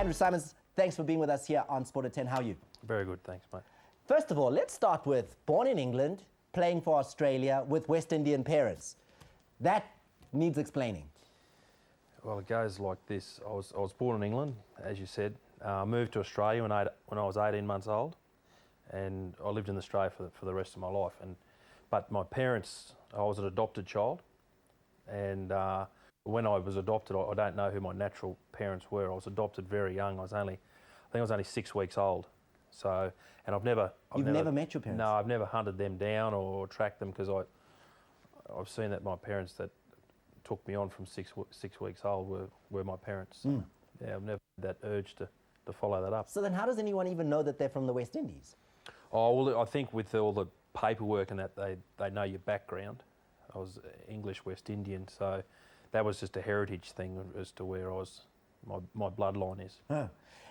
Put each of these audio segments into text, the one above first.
Andrew Symonds, thanks for being with us here on Sport at 10. How are you? Very good, thanks, mate. First of all, let's start with born in England, playing for Australia with West Indian parents. That needs explaining. Well, it goes like this. I was born in England, as you said. Moved to Australia when I was 18 months old, and I lived in Australia for the rest of my life. But my parents, I was an adopted child, and when I was adopted, I don't know who my natural parents were. I was adopted very young. I think I was only 6 weeks old. So, and I've never met your parents? No, I've never hunted them down or tracked them, because I've seen that my parents that took me on from six weeks old were my parents. So, yeah, I've never had that urge to follow that up. So then how does anyone even know that they're from the West Indies? Oh, well, I think with all the paperwork and that, they know your background. I was English West Indian, so that was just a heritage thing as to where my bloodline is. Huh.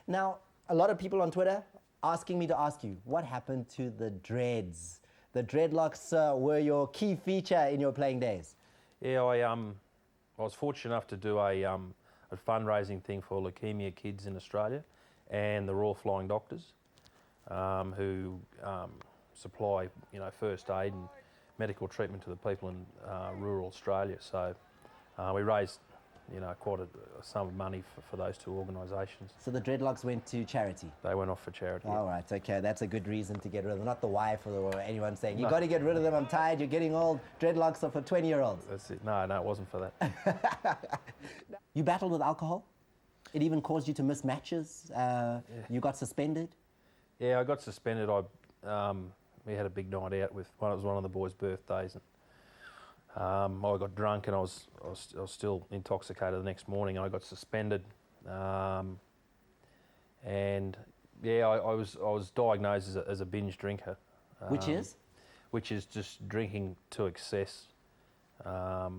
Now, a lot of people on Twitter asking me to ask you, what happened to the dreads? The dreadlocks were your key feature in your playing days. Yeah, I was fortunate enough to do a fundraising thing for leukemia kids in Australia and the Royal Flying Doctors, who supply, first aid and medical treatment to the people in rural Australia. So we raised, quite a sum of money for those two organisations. So the dreadlocks went to charity? They went off for charity. All right, okay, that's a good reason to get rid of them. Not the wife or anyone saying, you got to get rid of them, I'm tired, you're getting old. Dreadlocks are for 20-year-olds. That's it. No, it wasn't for that. You battled with alcohol? It even caused you to miss matches? Yeah. You got suspended? Yeah, I got suspended. We had a big night out it was one of the boys' birthdays, and I got drunk, and I was still intoxicated the next morning, and I got suspended. And yeah, I was diagnosed as a binge drinker. Which is? Which is just drinking to excess. Yeah,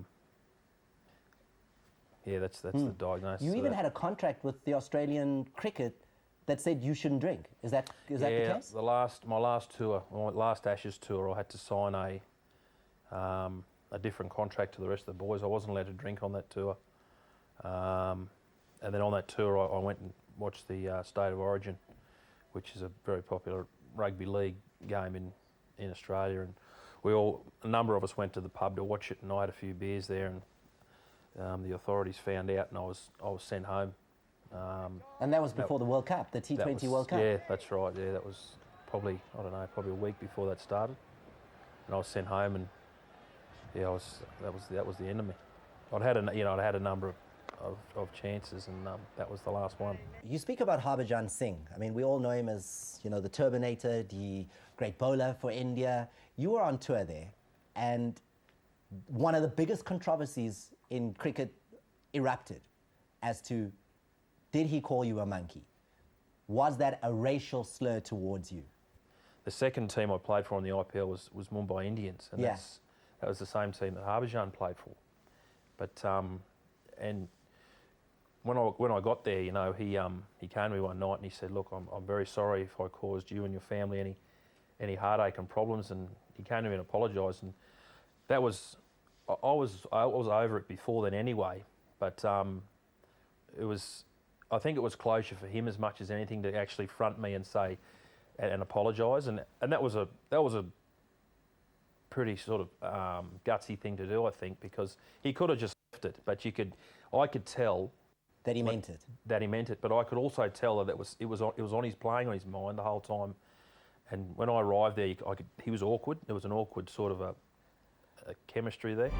that's the diagnosis. You even had a contract with the Australian cricket that said you shouldn't drink. Is that the case? My last Ashes tour, I had to sign a different contract to the rest of the boys. I wasn't allowed to drink on that tour. And then on that tour, I went and watched the State of Origin, which is a very popular rugby league game in Australia. And a number of us went to the pub to watch it, and I had a few beers there, and the authorities found out, and I was sent home. And that was before the World Cup, the T20 World Cup? Yeah, that's right. Yeah, that was probably a week before that started, and I was sent home, and yeah, that was the end of me. I'd had a number of chances, and that was the last one. You speak about Harbhajan Singh. I mean, we all know him as the Turbinator, the great bowler for India. You were on tour there, and one of the biggest controversies in cricket erupted as to, did he call you a monkey? Was that a racial slur towards you? The second team I played for in the IPL was Mumbai Indians, and that was the same team that Harbhajan played for. But and when I got there, he came to me one night and he said, "Look, I'm very sorry if I caused you and your family any heartache and problems." And he came to me and apologised, and that was I was over it before then anyway. But I think it was closure for him as much as anything to actually front me and say and apologise, and that was a pretty sort of gutsy thing to do, I think, because he could have just left it, but I could tell that he meant it. That he meant it, but I could also tell that it was playing on his mind the whole time. And when I arrived there, he was awkward. There was an awkward sort of a chemistry there.